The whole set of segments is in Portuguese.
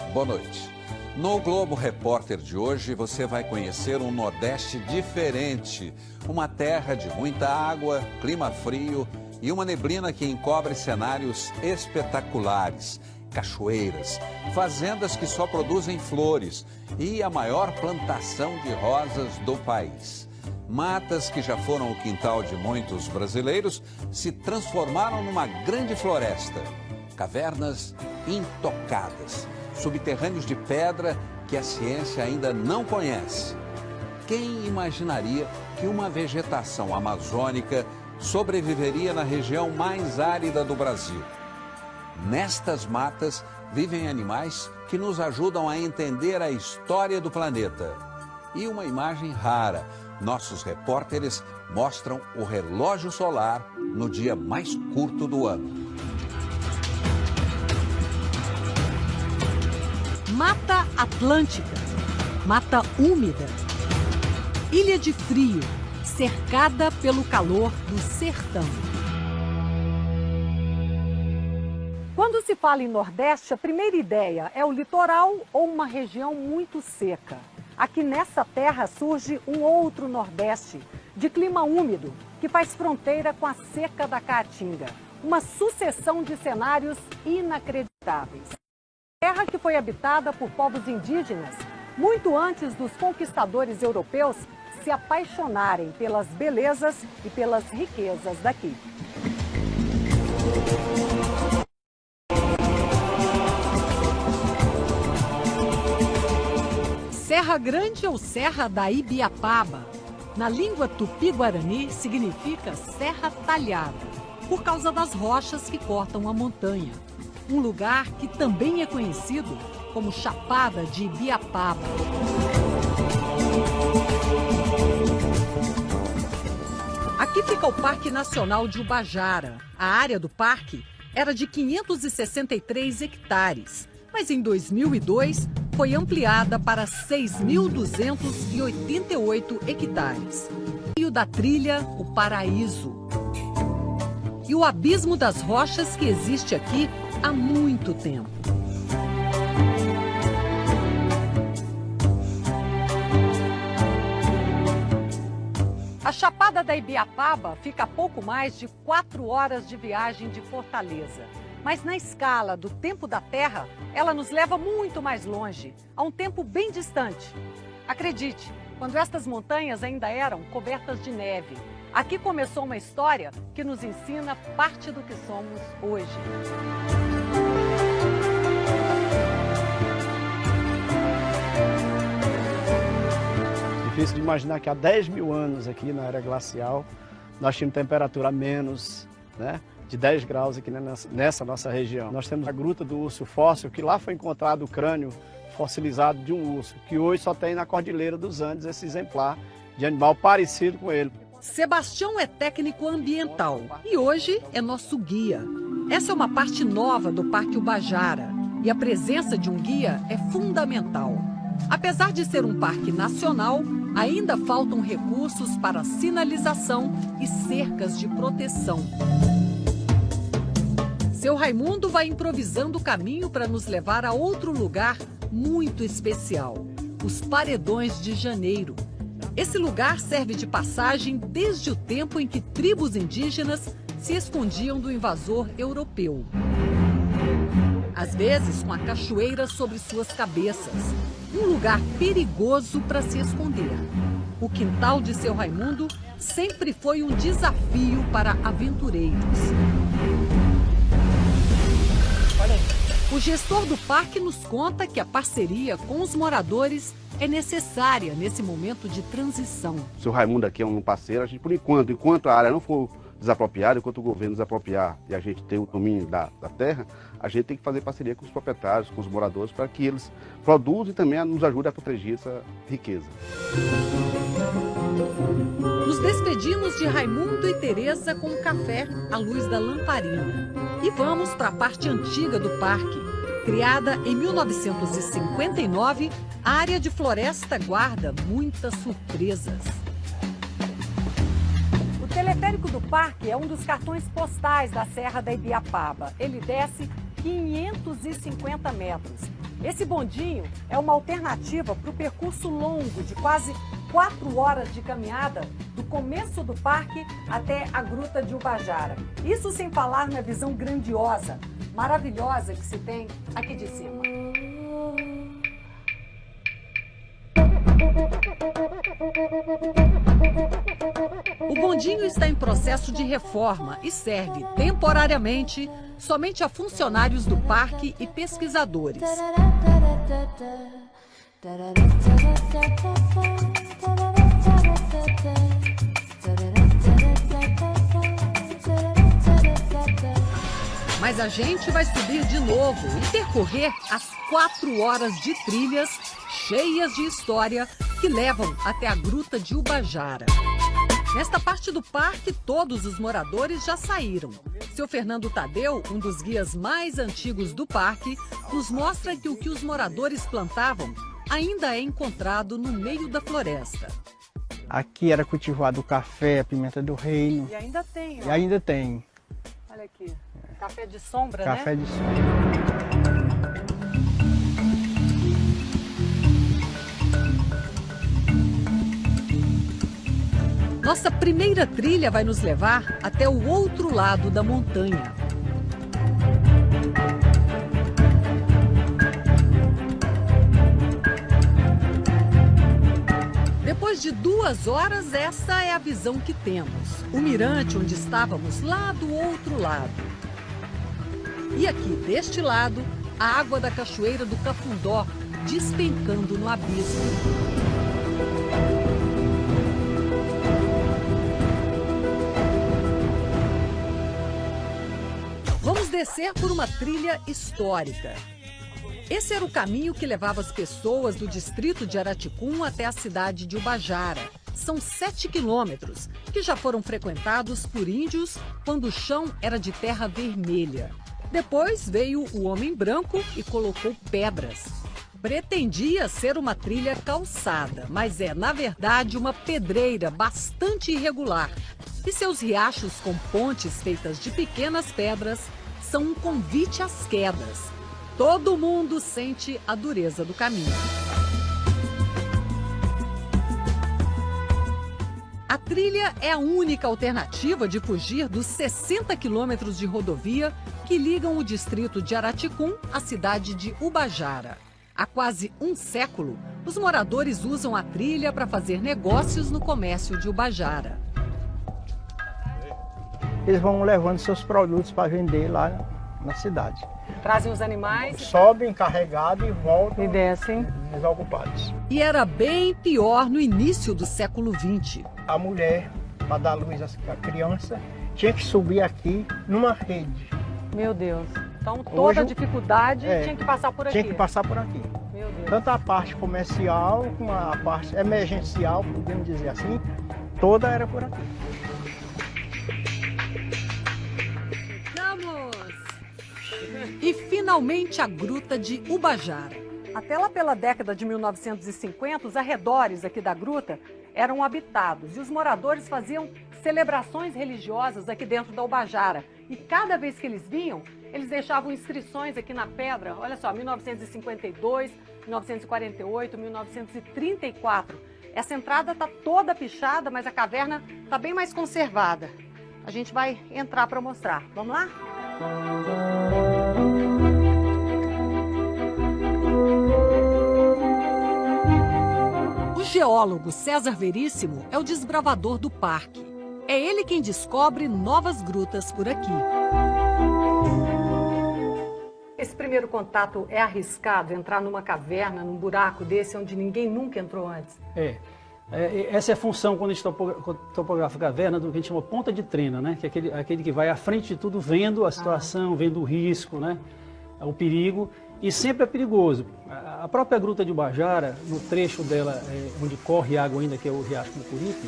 boa noite. No Globo Repórter de hoje, você vai conhecer um Nordeste diferente. Uma terra de muita água, clima frio e uma neblina que encobre cenários espetaculares. Cachoeiras, fazendas que só produzem flores e a maior plantação de rosas do país. Matas que já foram o quintal de muitos brasileiros se transformaram numa grande floresta. Cavernas intocadas, subterrâneos de pedra que a ciência ainda não conhece. Quem imaginaria que uma vegetação amazônica sobreviveria na região mais árida do Brasil? Nestas matas vivem animais que nos ajudam a entender a história do planeta. E uma imagem rara, nossos repórteres mostram o relógio solar no dia mais curto do ano. Mata Atlântica, mata úmida, ilha de frio, cercada pelo calor do sertão. Quando se fala em Nordeste, a primeira ideia é o litoral ou uma região muito seca. Aqui nessa terra surge um outro Nordeste, de clima úmido, que faz fronteira com a seca da Caatinga. Uma sucessão de cenários inacreditáveis. Terra que foi habitada por povos indígenas muito antes dos conquistadores europeus se apaixonarem pelas belezas e pelas riquezas daqui. Serra Grande ou Serra da Ibiapaba, na língua tupi-guarani significa serra talhada, por causa das rochas que cortam a montanha. Um lugar que também é conhecido como Chapada de Ibiapaba. Aqui fica o Parque Nacional de Ubajara. A área do parque era de 563 hectares, mas em 2002 foi ampliada para 6.288 hectares. Rio da Trilha, o Paraíso. E o abismo das rochas que existe aqui há muito tempo. A Chapada da Ibiapaba fica a pouco mais de 4 horas de viagem de Fortaleza. Mas na escala do tempo da Terra, ela nos leva muito mais longe, a um tempo bem distante. Acredite, quando estas montanhas ainda eram cobertas de neve. Aqui começou uma história que nos ensina parte do que somos hoje. Difícil de imaginar que há 10 mil anos aqui na era glacial, nós tínhamos temperatura a menos, né, de 10 graus aqui nessa nossa região. Nós temos a Gruta do Urso Fóssil, que lá foi encontrado o crânio fossilizado de um urso, que hoje só tem na Cordilheira dos Andes esse exemplar de animal parecido com ele. Sebastião é técnico ambiental e hoje é nosso guia. Essa é uma parte nova do Parque Ubajara e a presença de um guia é fundamental. Apesar de ser um parque nacional, ainda faltam recursos para sinalização e cercas de proteção. Seu Raimundo vai improvisando o caminho para nos levar a outro lugar muito especial, os Paredões de Janeiro. Esse lugar serve de passagem desde o tempo em que tribos indígenas se escondiam do invasor europeu. Às vezes com a cachoeira sobre suas cabeças, um lugar perigoso para se esconder. O quintal de seu Raimundo sempre foi um desafio para aventureiros. O gestor do parque nos conta que a parceria com os moradores é necessária nesse momento de transição. O seu Raimundo aqui é um parceiro, a gente, por enquanto a área não for desapropriada, enquanto o governo desapropriar e a gente ter o domínio da terra, a gente tem que fazer parceria com os proprietários, com os moradores, para que eles produzam e também nos ajudem a proteger essa riqueza. Nos despedimos de Raimundo e Teresa com um café à luz da lamparina. E vamos para a parte antiga do parque. Criada em 1959, a área de floresta guarda muitas surpresas. O teleférico do parque é um dos cartões postais da Serra da Ibiapaba. Ele desce 550 metros Esse bondinho é uma alternativa para o percurso longo de quase 4 horas de caminhada do começo do parque até a Gruta de Ubajara. Isso sem falar na visão grandiosa, maravilhosa que se tem aqui de cima. O bondinho está em processo de reforma e serve temporariamente somente a funcionários do parque e pesquisadores. Mas a gente vai subir de novo e percorrer as 4 horas de trilhas cheias de história que levam até a Gruta de Ubajara. Nesta parte do parque, todos os moradores já saíram. Seu Fernando Tadeu, um dos guias mais antigos do parque, nos mostra que o que os moradores plantavam ainda é encontrado no meio da floresta. Aqui era cultivado o café, a pimenta do reino. E ainda tem, ó. E ainda tem. Olha aqui, café de sombra, Café né? de sombra. Nossa primeira trilha vai nos levar até o outro lado da montanha. Depois de 2 horas, essa é a visão que temos. O mirante onde estávamos lá do outro lado. E aqui, deste lado, a água da cachoeira do Cafundó despencando no abismo. Vamos descer por uma trilha histórica. Esse era o caminho que levava as pessoas do distrito de Araticum até a cidade de Ubajara. São 7 quilômetros, que já foram frequentados por índios quando o chão era de terra vermelha. Depois veio o homem branco e colocou pedras. Pretendia ser uma trilha calçada, mas é, na verdade, uma pedreira bastante irregular. E seus riachos com pontes feitas de pequenas pedras são um convite às quedas. Todo mundo sente a dureza do caminho. A trilha é a única alternativa de fugir dos 60 quilômetros de rodovia que ligam o distrito de Araticum à cidade de Ubajara. Há quase um século, os moradores usam a trilha para fazer negócios no comércio de Ubajara. Eles vão levando seus produtos para vender lá na cidade. Trazem os animais, Sobem carregados e voltam e descem. desocupados. E era bem pior no início do século XX. A mulher, para dar luz à criança, tinha que subir aqui numa rede. Meu Deus. Então toda Hoje, a dificuldade tinha que passar por aqui. Tinha que passar por aqui. Meu Deus. Tanto a parte comercial como a parte emergencial, podemos dizer assim, toda era por aqui. E finalmente a Gruta de Ubajara. Até lá pela década de 1950, os arredores aqui da gruta eram habitados e os moradores faziam celebrações religiosas aqui dentro da Ubajara. E cada vez que eles vinham, eles deixavam inscrições aqui na pedra. Olha só, 1952, 1948, 1934. Essa entrada está toda pichada, mas a caverna está bem mais conservada. A gente vai entrar para mostrar. Vamos lá? O geólogo César Veríssimo é o desbravador do parque. É ele quem descobre novas grutas por aqui. Esse primeiro contato é arriscado, entrar numa caverna, num buraco desse, onde ninguém nunca entrou antes? Essa é a função, quando a gente topografa a caverna, do que a gente chama ponta de trena, né? Que é aquele que vai à frente de tudo, vendo a situação, vendo o risco, né? O perigo, e sempre é perigoso. A própria Gruta de Ubajara, no trecho dela, onde corre água ainda, que é o Riacho Mucuripe,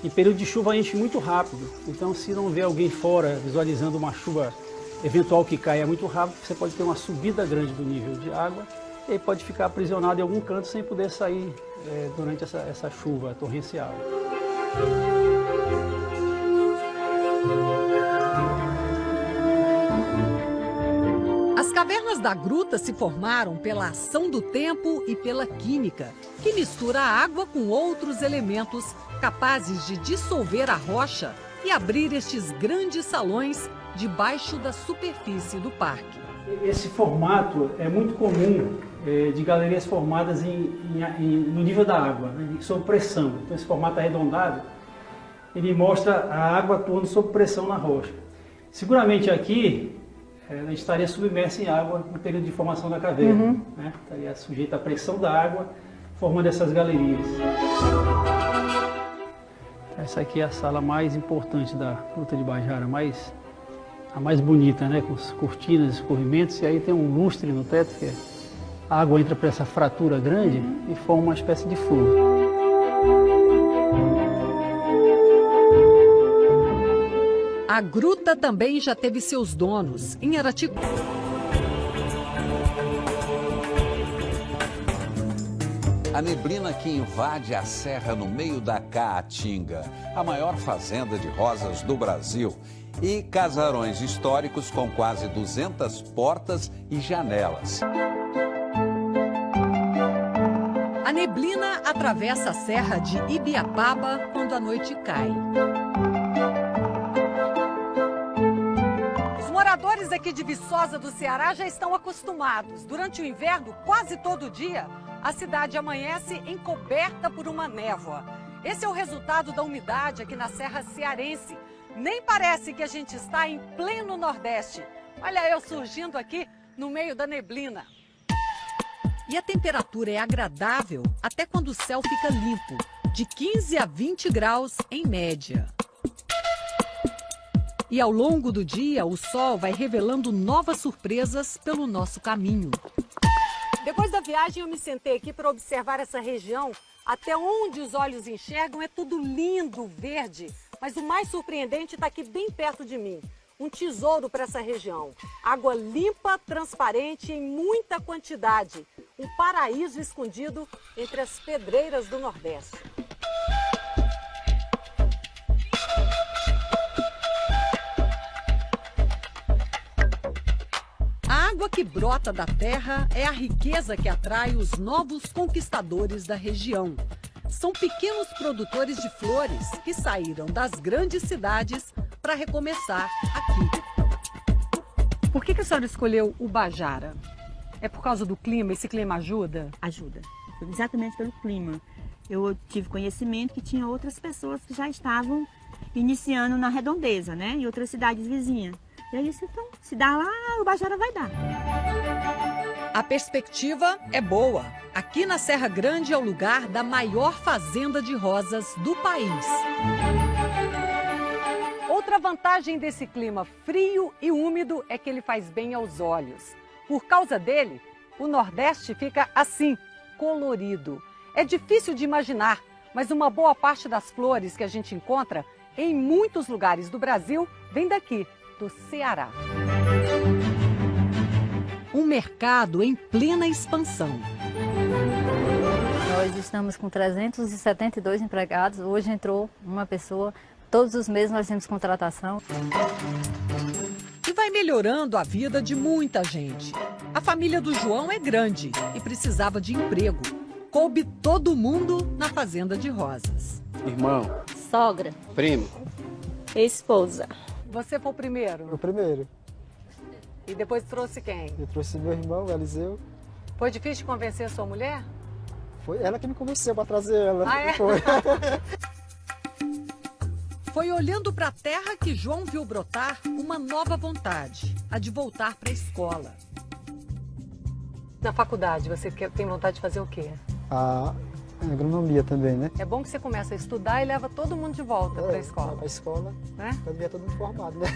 em período de chuva enche muito rápido. Então, se não vê alguém fora visualizando uma chuva eventual que caia muito rápido, você pode ter uma subida grande do nível de água e aí pode ficar aprisionado em algum canto sem poder sair durante essa chuva torrencial. As cavernas da gruta se formaram pela ação do tempo e pela química, que mistura a água com outros elementos capazes de dissolver a rocha e abrir estes grandes salões debaixo da superfície do parque. Esse formato é muito comum de galerias formadas no nível da água, né, sob pressão. Então esse formato arredondado, ele mostra a água atuando sob pressão na rocha. Seguramente aqui, a gente estaria submerso em água no período de formação da caverna. Né? Estaria sujeito à pressão da água, formando essas galerias. Essa aqui é a sala mais importante da Gruta de Bajara, a mais bonita, né? Com as cortinas, escorrimentos, e aí tem um lustre no teto, que a água entra por essa fratura grande e forma uma espécie de flor. A gruta também já teve seus donos, em Araticu. A neblina que invade a serra no meio da Caatinga, a maior fazenda de rosas do Brasil, e casarões históricos com quase 200 portas e janelas. A neblina atravessa a serra de Ibiapaba quando a noite cai. Os moradores aqui de Viçosa do Ceará já estão acostumados. Durante o inverno, quase todo dia, a cidade amanhece encoberta por uma névoa. Esse é o resultado da umidade aqui na Serra Cearense. Nem parece que a gente está em pleno Nordeste. Olha eu surgindo aqui no meio da neblina. E a temperatura é agradável até quando o céu fica limpo, de 15 a 20 graus em média. E ao longo do dia, o sol vai revelando novas surpresas pelo nosso caminho. Depois da viagem, eu me sentei aqui para observar essa região. Até onde os olhos enxergam é tudo lindo, verde. Mas o mais surpreendente está aqui bem perto de mim. Um tesouro para essa região. Água limpa, transparente em muita quantidade. Um paraíso escondido entre as pedreiras do Nordeste. A água que brota da terra é a riqueza que atrai os novos conquistadores da região. São pequenos produtores de flores que saíram das grandes cidades para recomeçar aqui. Por que a senhora escolheu o Bajara? É por causa do clima? Esse clima ajuda? Ajuda. Exatamente pelo clima. Eu tive conhecimento que tinha outras pessoas que já estavam iniciando na Redondeza, né? Em outras cidades vizinhas. E aí, então, se dá lá, o Bajara vai dar. A perspectiva é boa. Aqui na Serra Grande é o lugar da maior fazenda de rosas do país. Outra vantagem desse clima frio e úmido é que ele faz bem aos olhos. Por causa dele, o Nordeste fica assim, colorido. É difícil de imaginar, mas uma boa parte das flores que a gente encontra em muitos lugares do Brasil vem daqui, do Ceará. Um mercado em plena expansão. Nós estamos com 372 empregados, hoje entrou uma pessoa, todos os meses nós temos contratação. E vai melhorando a vida de muita gente. A família do João é grande e precisava de emprego. Coube todo mundo na fazenda de rosas. Irmão, Sogra, primo, esposa. Você foi o primeiro? O primeiro. E depois trouxe quem? Eu trouxe meu irmão, o Eliseu. Foi difícil convencer a sua mulher? Foi ela que me convenceu para trazer ela. Ah, é? Foi. Foi olhando para a terra que João viu brotar uma nova vontade, a de voltar para a escola. Na faculdade, você tem vontade de fazer o quê? A agronomia também, né? É bom que você começa a estudar e leva todo mundo de volta para a escola. Para a escola, né? Quando vier todo mundo formado, né?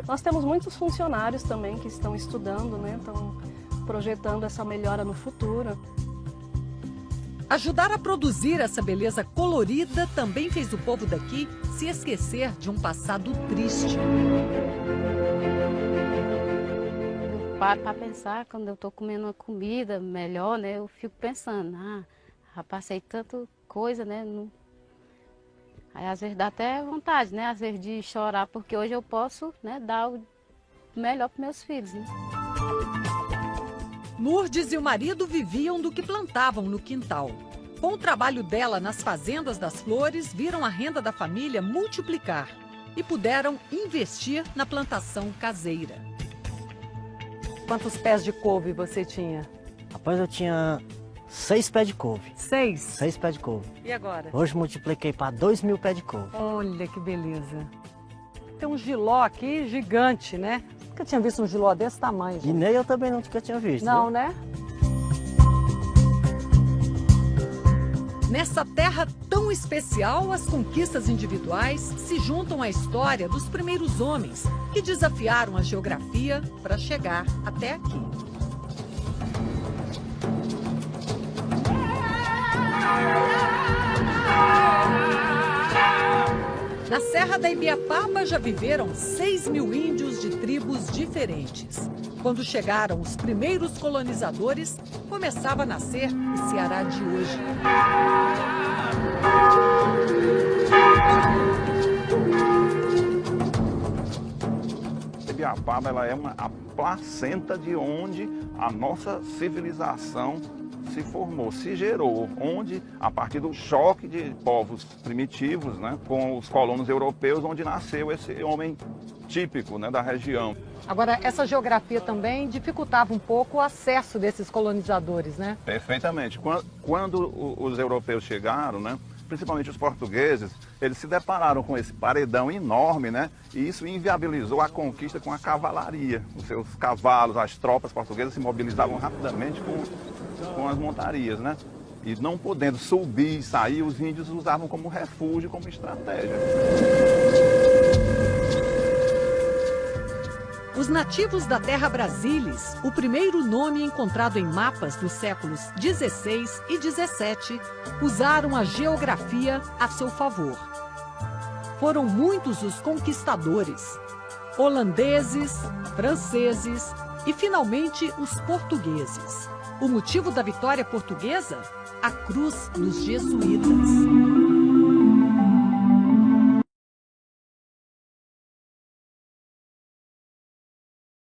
Nós temos muitos funcionários também que estão estudando, né? Estão projetando essa melhora no futuro. Ajudar a produzir essa beleza colorida também fez o povo daqui se esquecer de um passado triste. Eu paro para pensar, quando eu estou comendo uma comida melhor, né? Eu fico pensando, já passei tanta coisa, né? Aí às vezes dá até vontade, né? Às vezes de chorar, porque hoje eu posso, né, dar o melhor para meus filhos, né? Lourdes e o marido viviam do que plantavam no quintal. Com o trabalho dela nas fazendas das flores, viram a renda da família multiplicar e puderam investir na plantação caseira. Quantos pés de couve você tinha? Rapaz, eu tinha 6 pés de couve. 6? 6 pés de couve. E agora? Hoje multipliquei para 2.000 pés de couve. Olha que beleza. Tem um giló aqui gigante, né? Nunca tinha visto um giló desse tamanho. E nem eu também nunca tinha visto. Não, viu? né? Nessa terra tão especial, as conquistas individuais se juntam à história dos primeiros homens que desafiaram a geografia para chegar até aqui. Na Serra da Ibiapaba já viveram 6.000 índios de tribos diferentes. Quando chegaram os primeiros colonizadores, começava a nascer o Ceará de hoje. Ibiapaba ela é a placenta de onde a nossa civilização se formou, se gerou, onde a partir do choque de povos primitivos, né, com os colonos europeus, onde nasceu esse homem típico, né, da região. Agora, essa geografia também dificultava um pouco o acesso desses colonizadores, né? Perfeitamente. Quando os europeus chegaram, né, principalmente os portugueses, eles se depararam com esse paredão enorme, né, e isso inviabilizou a conquista com a cavalaria. Os seus cavalos, as tropas portuguesas se mobilizavam rapidamente com as montarias, né? E não podendo subir e sair, os índios usavam como refúgio, como estratégia. Os nativos da terra Brasilis, o primeiro nome encontrado em mapas dos séculos XVI e XVII, usaram a geografia a seu favor. Foram muitos os conquistadores, holandeses, franceses e, finalmente, os portugueses. O motivo da vitória portuguesa? A cruz dos jesuítas.